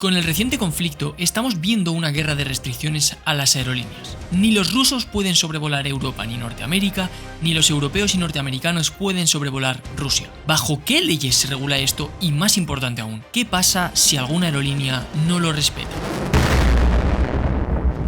Con el reciente conflicto estamos viendo una guerra de restricciones a las aerolíneas. Ni los rusos pueden sobrevolar Europa ni Norteamérica, ni los europeos y norteamericanos pueden sobrevolar Rusia. ¿Bajo qué leyes se regula esto? Y más importante aún, ¿qué pasa si alguna aerolínea no lo respeta?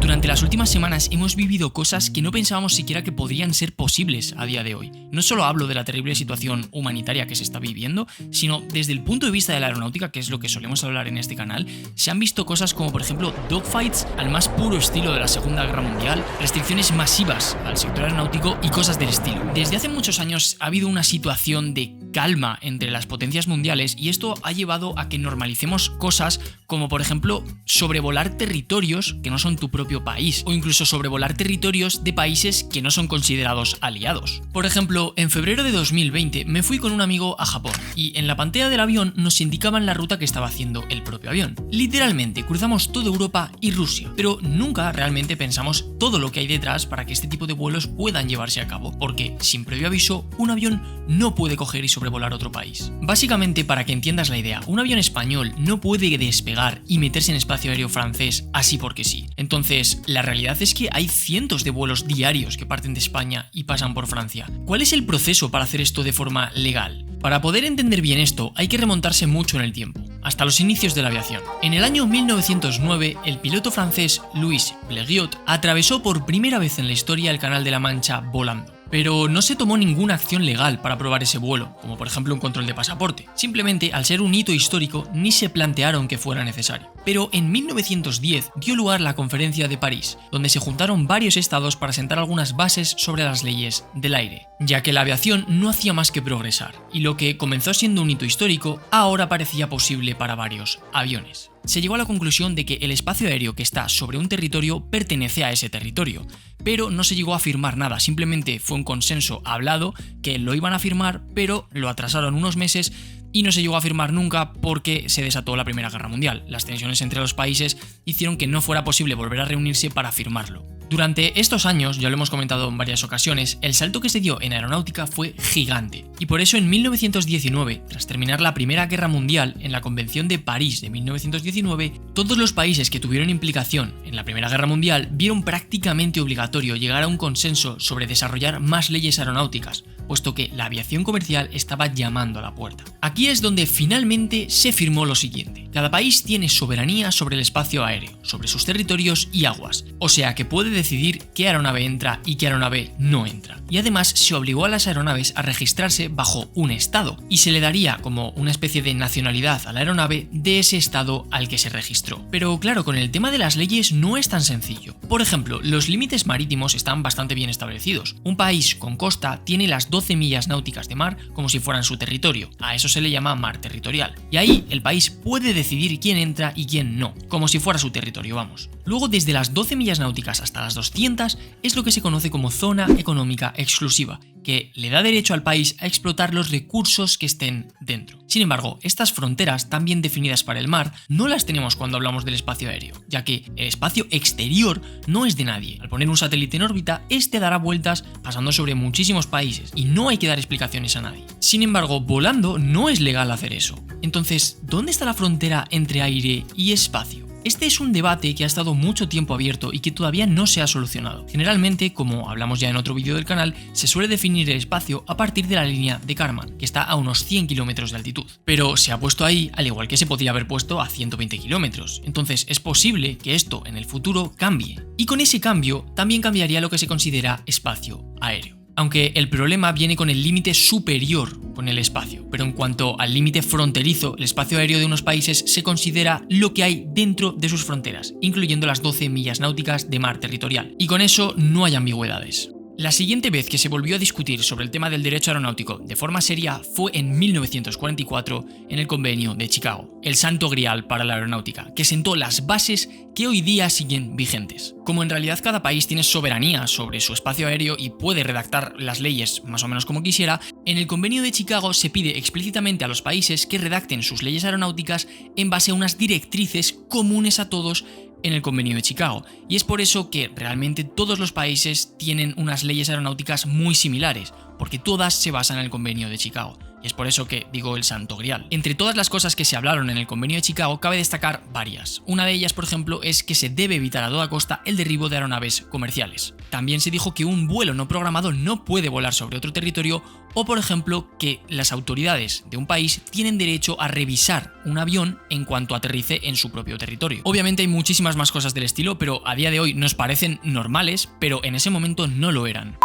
Durante las últimas semanas hemos vivido cosas que no pensábamos siquiera que podrían ser posibles a día de hoy. No solo hablo de la terrible situación humanitaria que se está viviendo, sino desde el punto de vista de la aeronáutica, que es lo que solemos hablar en este canal, se han visto cosas como por ejemplo dogfights al más puro estilo de la Segunda Guerra Mundial, restricciones masivas al sector aeronáutico y cosas del estilo. Desde hace muchos años ha habido una situación de calma entre las potencias mundiales y esto ha llevado a que normalicemos cosas como por ejemplo sobrevolar territorios que no son tu propio país o incluso sobrevolar territorios de países que no son considerados aliados. Por ejemplo, en febrero de 2020 me fui con un amigo a Japón y en la pantalla del avión nos indicaban la ruta que estaba haciendo el propio avión. Literalmente cruzamos toda Europa y Rusia, pero nunca realmente pensamos todo lo que hay detrás para que este tipo de vuelos puedan llevarse a cabo, porque sin previo aviso un avión no puede coger y sobrevolar otro país. Básicamente, para que entiendas la idea, un avión español no puede despegar y meterse en espacio aéreo francés así porque sí. Entonces, la realidad es que hay cientos de vuelos diarios que parten de España y pasan por Francia. ¿Cuál es el proceso para hacer esto de forma legal? Para poder entender bien esto hay que remontarse mucho en el tiempo, hasta los inicios de la aviación. En el año 1909, el piloto francés Louis Blériot atravesó por primera vez en la historia el Canal de la Mancha volando. Pero no se tomó ninguna acción legal para probar ese vuelo, como por ejemplo un control de pasaporte. Simplemente, al ser un hito histórico, ni se plantearon que fuera necesario. Pero en 1910 dio lugar la Conferencia de París, donde se juntaron varios estados para sentar algunas bases sobre las leyes del aire, ya que la aviación no hacía más que progresar, y lo que comenzó siendo un hito histórico, ahora parecía posible para varios aviones. Se llegó a la conclusión de que el espacio aéreo que está sobre un territorio pertenece a ese territorio, pero no se llegó a firmar nada, simplemente fue un consenso hablado que lo iban a firmar, pero lo atrasaron unos meses y no se llegó a firmar nunca porque se desató la Primera Guerra Mundial. Las tensiones entre los países hicieron que no fuera posible volver a reunirse para firmarlo. Durante estos años, ya lo hemos comentado en varias ocasiones, el salto que se dio en aeronáutica fue gigante. Y por eso en 1919, tras terminar la Primera Guerra Mundial, en la Convención de París de 1919, todos los países que tuvieron implicación en la Primera Guerra Mundial vieron prácticamente obligatorio llegar a un consenso sobre desarrollar más leyes aeronáuticas, puesto que la aviación comercial estaba llamando a la puerta. Aquí es donde finalmente se firmó lo siguiente. Cada país tiene soberanía sobre el espacio aéreo, sobre sus territorios y aguas, o sea que puede decidir qué aeronave entra y qué aeronave no entra. Y además se obligó a las aeronaves a registrarse bajo un estado, y se le daría como una especie de nacionalidad a la aeronave de ese estado al que se registró. Pero claro, con el tema de las leyes no es tan sencillo. Por ejemplo, los límites marítimos están bastante bien establecidos. Un país con costa tiene las 12 millas náuticas de mar como si fueran su territorio. A eso se le llama mar territorial. Y ahí el país puede decidir quién entra y quién no, como si fuera su territorio, vamos. Luego, desde las 12 millas náuticas hasta las 200 es lo que se conoce como zona económica exclusiva, que le da derecho al país a explotar los recursos que estén dentro. Sin embargo, estas fronteras tan bien definidas para el mar no las tenemos cuando hablamos del espacio aéreo, ya que el espacio exterior no es de nadie. Al poner un satélite en órbita, este dará vueltas pasando sobre muchísimos países y no hay que dar explicaciones a nadie. Sin embargo, volando no es legal hacer eso. Entonces, ¿dónde está la frontera entre aire y espacio? Este es un debate que ha estado mucho tiempo abierto y que todavía no se ha solucionado. Generalmente, como hablamos ya en otro vídeo del canal, se suele definir el espacio a partir de la línea de Kármán, que está a unos 100 kilómetros de altitud. Pero se ha puesto ahí, al igual que se podría haber puesto a 120 kilómetros. Entonces es posible que esto en el futuro cambie. Y con ese cambio también cambiaría lo que se considera espacio aéreo. Aunque el problema viene con el límite superior con el espacio, pero en cuanto al límite fronterizo, el espacio aéreo de unos países se considera lo que hay dentro de sus fronteras, incluyendo las 12 millas náuticas de mar territorial. Y con eso no hay ambigüedades. La siguiente vez que se volvió a discutir sobre el tema del derecho aeronáutico de forma seria fue en 1944 en el Convenio de Chicago, el santo grial para la aeronáutica, que sentó las bases que hoy día siguen vigentes. Como en realidad cada país tiene soberanía sobre su espacio aéreo y puede redactar las leyes más o menos como quisiera, en el Convenio de Chicago se pide explícitamente a los países que redacten sus leyes aeronáuticas en base a unas directrices comunes a todos en el Convenio de Chicago, y es por eso que realmente todos los países tienen unas leyes aeronáuticas muy similares, porque todas se basan en el Convenio de Chicago. Y es por eso que digo el santo grial. Entre todas las cosas que se hablaron en el Convenio de Chicago, cabe destacar varias. Una de ellas, por ejemplo, es que se debe evitar a toda costa el derribo de aeronaves comerciales. También se dijo que un vuelo no programado no puede volar sobre otro territorio, o por ejemplo, que las autoridades de un país tienen derecho a revisar un avión en cuanto aterrice en su propio territorio. Obviamente hay muchísimas más cosas del estilo, pero a día de hoy nos parecen normales, pero en ese momento no lo eran.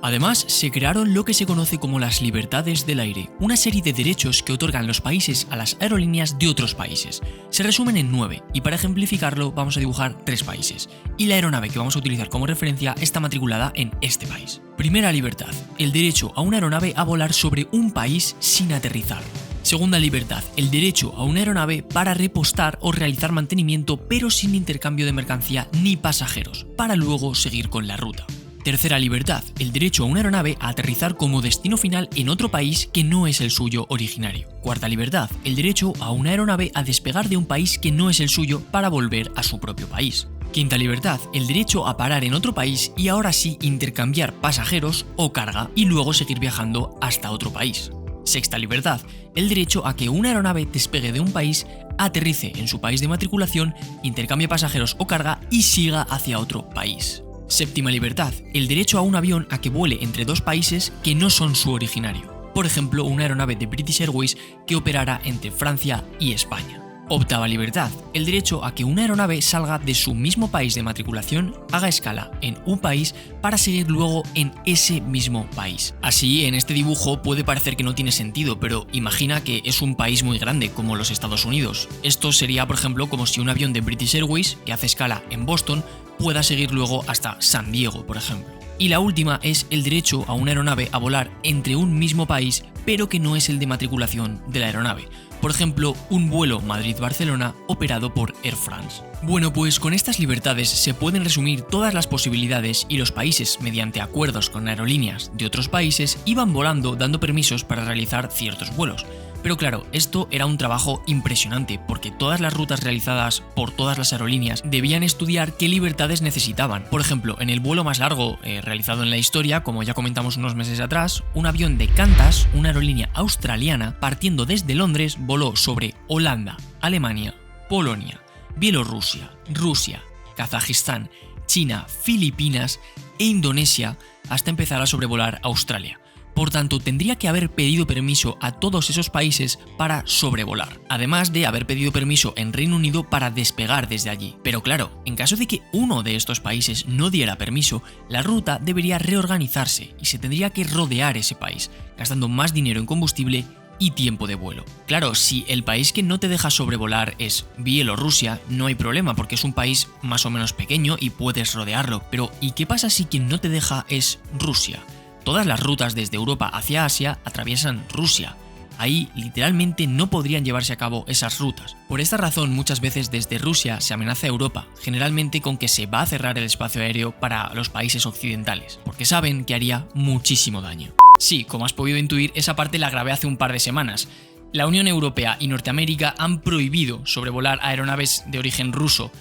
Además, se crearon lo que se conoce como las libertades del aire, una serie de derechos que otorgan los países a las aerolíneas de otros países. Se resumen en 9, y para ejemplificarlo vamos a dibujar 3 países, y la aeronave que vamos a utilizar como referencia está matriculada en este país. Primera libertad, el derecho a una aeronave a volar sobre un país sin aterrizar. Segunda libertad, el derecho a una aeronave para repostar o realizar mantenimiento pero sin intercambio de mercancía ni pasajeros, para luego seguir con la ruta. Tercera libertad, el derecho a una aeronave a aterrizar como destino final en otro país que no es el suyo originario. Cuarta libertad, el derecho a una aeronave a despegar de un país que no es el suyo para volver a su propio país. Quinta libertad, el derecho a parar en otro país y ahora sí intercambiar pasajeros o carga y luego seguir viajando hasta otro país. Sexta libertad, el derecho a que una aeronave despegue de un país, aterrice en su país de matriculación, intercambie pasajeros o carga y siga hacia otro país. Séptima libertad, el derecho a un avión a que vuele entre 2 países que no son su originario. Por ejemplo, una aeronave de British Airways que operara entre Francia y España. Octava libertad, el derecho a que una aeronave salga de su mismo país de matriculación, haga escala en un país para seguir luego en ese mismo país. Así, en este dibujo puede parecer que no tiene sentido, pero imagina que es un país muy grande como los Estados Unidos. Esto sería, por ejemplo, como si un avión de British Airways que hace escala en Boston pueda seguir luego hasta San Diego, por ejemplo. Y la última es el derecho a una aeronave a volar entre un mismo país, pero que no es el de matriculación de la aeronave. Por ejemplo, un vuelo Madrid-Barcelona operado por Air France. Bueno, pues con estas libertades se pueden resumir todas las posibilidades y los países, mediante acuerdos con aerolíneas de otros países, iban volando dando permisos para realizar ciertos vuelos. Pero claro, esto era un trabajo impresionante porque todas las rutas realizadas por todas las aerolíneas debían estudiar qué libertades necesitaban. Por ejemplo, en el vuelo más largo realizado en la historia, como ya comentamos unos meses atrás, un avión de Qantas, una aerolínea australiana, partiendo desde Londres, voló sobre Holanda, Alemania, Polonia, Bielorrusia, Rusia, Kazajistán, China, Filipinas e Indonesia hasta empezar a sobrevolar Australia. Por tanto, tendría que haber pedido permiso a todos esos países para sobrevolar, además de haber pedido permiso en Reino Unido para despegar desde allí. Pero claro, en caso de que uno de estos países no diera permiso, la ruta debería reorganizarse y se tendría que rodear ese país, gastando más dinero en combustible y tiempo de vuelo. Claro, si el país que no te deja sobrevolar es Bielorrusia, no hay problema porque es un país más o menos pequeño y puedes rodearlo. Pero ¿y qué pasa si quien no te deja es Rusia? Todas las rutas desde Europa hacia Asia atraviesan Rusia. Ahí literalmente no podrían llevarse a cabo esas rutas. Por esta razón, muchas veces desde Rusia se amenaza a Europa, generalmente con que se va a cerrar el espacio aéreo para los países occidentales, porque saben que haría muchísimo daño. Sí, como has podido intuir, esa parte la grabé hace un par de semanas. La Unión Europea y Norteamérica han prohibido sobrevolar aeronaves de origen ruso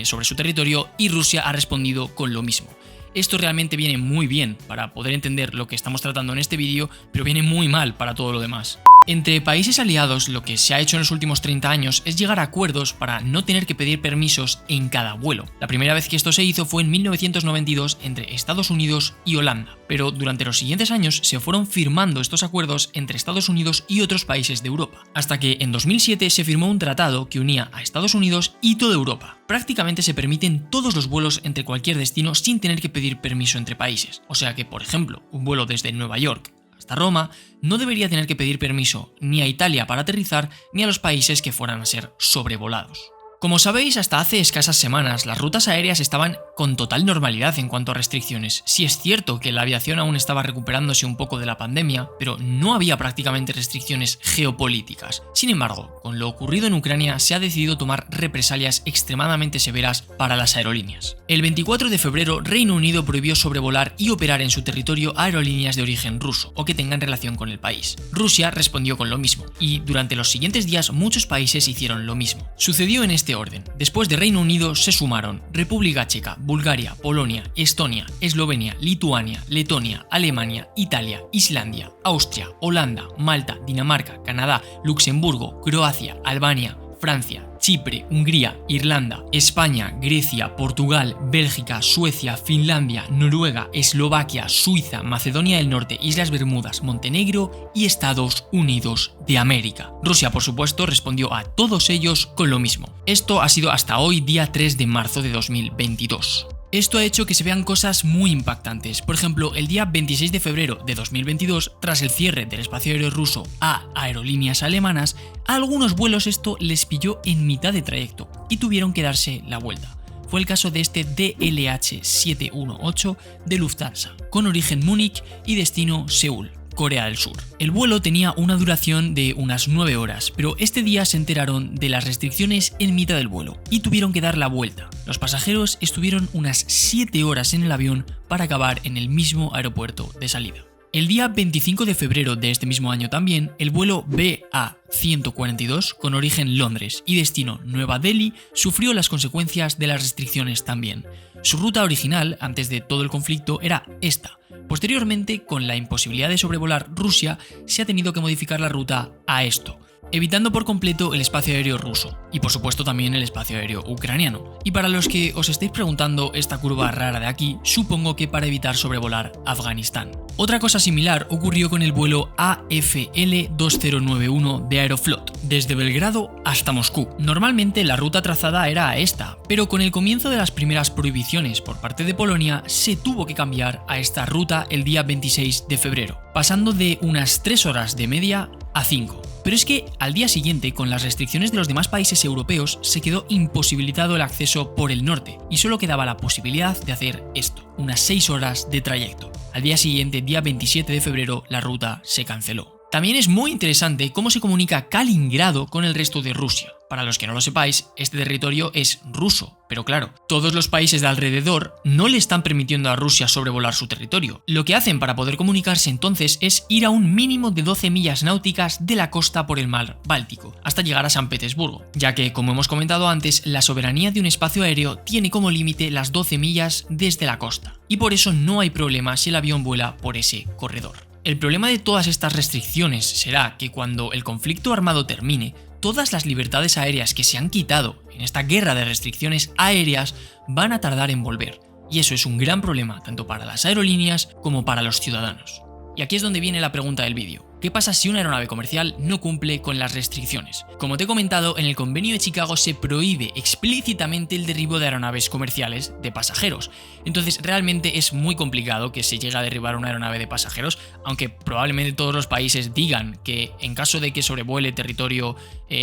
sobre su territorio y Rusia ha respondido con lo mismo. Esto realmente viene muy bien para poder entender lo que estamos tratando en este vídeo, pero viene muy mal para todo lo demás. Entre países aliados, lo que se ha hecho en los últimos 30 años es llegar a acuerdos para no tener que pedir permisos en cada vuelo. La primera vez que esto se hizo fue en 1992 entre Estados Unidos y Holanda, pero durante los siguientes años se fueron firmando estos acuerdos entre Estados Unidos y otros países de Europa, hasta que en 2007 se firmó un tratado que unía a Estados Unidos y toda Europa. Prácticamente se permiten todos los vuelos entre cualquier destino sin tener que pedir permiso entre países. O sea que, por ejemplo, un vuelo desde Nueva York hasta Roma no debería tener que pedir permiso ni a Italia para aterrizar ni a los países que fueran a ser sobrevolados. Como sabéis, hasta hace escasas semanas las rutas aéreas estaban con total normalidad en cuanto a restricciones. Sí es cierto que la aviación aún estaba recuperándose un poco de la pandemia, pero no había prácticamente restricciones geopolíticas. Sin embargo, con lo ocurrido en Ucrania se ha decidido tomar represalias extremadamente severas para las aerolíneas. El 24 de febrero, Reino Unido prohibió sobrevolar y operar en su territorio aerolíneas de origen ruso o que tengan relación con el país. Rusia respondió con lo mismo, y durante los siguientes días muchos países hicieron lo mismo. Sucedió en este este orden. Después de Reino Unido se sumaron República Checa, Bulgaria, Polonia, Estonia, Eslovenia, Lituania, Letonia, Alemania, Italia, Islandia, Austria, Holanda, Malta, Dinamarca, Canadá, Luxemburgo, Croacia, Albania, Francia, Chipre, Hungría, Irlanda, España, Grecia, Portugal, Bélgica, Suecia, Finlandia, Noruega, Eslovaquia, Suiza, Macedonia del Norte, Islas Bermudas, Montenegro y Estados Unidos de América. Rusia, por supuesto, respondió a todos ellos con lo mismo. Esto ha sido hasta hoy, día 3 de marzo de 2022. Esto ha hecho que se vean cosas muy impactantes. Por ejemplo, el día 26 de febrero de 2022, tras el cierre del espacio aéreo ruso a aerolíneas alemanas, a algunos vuelos esto les pilló en mitad de trayecto y tuvieron que darse la vuelta. Fue el caso de este DLH-718 de Lufthansa, con origen Múnich y destino Seúl, Corea del Sur. El vuelo tenía una duración de unas 9 horas, pero este día se enteraron de las restricciones en mitad del vuelo y tuvieron que dar la vuelta. Los pasajeros estuvieron unas 7 horas en el avión para acabar en el mismo aeropuerto de salida. El día 25 de febrero de este mismo año también, el vuelo BA-142 con origen Londres y destino Nueva Delhi sufrió las consecuencias de las restricciones también. Su ruta original, antes de todo el conflicto, era esta. Posteriormente, con la imposibilidad de sobrevolar Rusia, se ha tenido que modificar la ruta a esto, evitando por completo el espacio aéreo ruso y por supuesto también el espacio aéreo ucraniano. Y para los que os estéis preguntando esta curva rara de aquí, supongo que para evitar sobrevolar Afganistán. Otra cosa similar ocurrió con el vuelo AFL-2091 de Aeroflot, desde Belgrado hasta Moscú. Normalmente la ruta trazada era esta, pero con el comienzo de las primeras prohibiciones por parte de Polonia, se tuvo que cambiar a esta ruta el día 26 de febrero, pasando de unas 3 horas de media a 5. Pero es que al día siguiente, con las restricciones de los demás países europeos, se quedó imposibilitado el acceso por el norte y solo quedaba la posibilidad de hacer esto, unas 6 horas de trayecto. Al día siguiente, día 27 de febrero, la ruta se canceló. También es muy interesante cómo se comunica Kaliningrado con el resto de Rusia. Para los que no lo sepáis, este territorio es ruso, pero claro, todos los países de alrededor no le están permitiendo a Rusia sobrevolar su territorio. Lo que hacen para poder comunicarse entonces es ir a un mínimo de 12 millas náuticas de la costa por el mar Báltico, hasta llegar a San Petersburgo, ya que, como hemos comentado antes, la soberanía de un espacio aéreo tiene como límite las 12 millas desde la costa, y por eso no hay problema si el avión vuela por ese corredor. El problema de todas estas restricciones será que cuando el conflicto armado termine, todas las libertades aéreas que se han quitado en esta guerra de restricciones aéreas van a tardar en volver. Y eso es un gran problema tanto para las aerolíneas como para los ciudadanos. Y aquí es donde viene la pregunta del vídeo. ¿Qué pasa si una aeronave comercial no cumple con las restricciones? Como te he comentado, en el Convenio de Chicago se prohíbe explícitamente el derribo de aeronaves comerciales de pasajeros. Entonces realmente es muy complicado que se llegue a derribar una aeronave de pasajeros, aunque probablemente todos los países digan que en caso de que sobrevuele territorio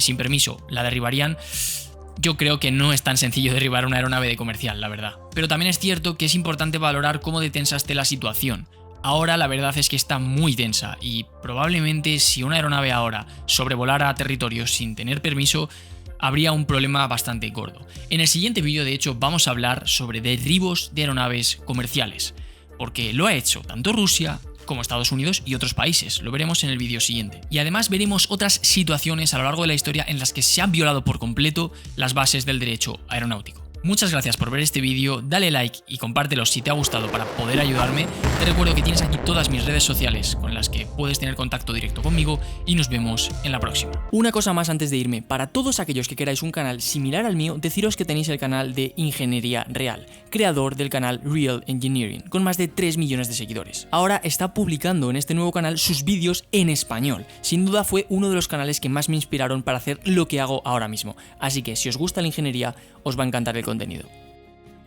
sin permiso la derribarían. Yo creo que no es tan sencillo derribar una aeronave de comercial, la verdad. Pero también es cierto que es importante valorar cómo de tensa esté la situación. Ahora la verdad es que está muy tensa y probablemente si una aeronave ahora sobrevolara territorios sin tener permiso, habría un problema bastante gordo. En el siguiente vídeo, de hecho, vamos a hablar sobre derribos de aeronaves comerciales, porque lo ha hecho tanto Rusia como Estados Unidos y otros países. Lo veremos en el vídeo siguiente. Y además veremos otras situaciones a lo largo de la historia en las que se han violado por completo las bases del derecho aeronáutico. Muchas gracias por ver este vídeo, dale like y compártelo si te ha gustado para poder ayudarme. Te recuerdo que tienes aquí todas mis redes sociales con las que puedes tener contacto directo conmigo y nos vemos en la próxima. Una cosa más antes de irme, para todos aquellos que queráis un canal similar al mío, deciros que tenéis el canal de Ingeniería Real, creador del canal Real Engineering, con más de 3 millones de seguidores. Ahora está publicando en este nuevo canal sus vídeos en español. Sin duda fue uno de los canales que más me inspiraron para hacer lo que hago ahora mismo. Así que si os gusta la ingeniería, os va a encantar el contenido.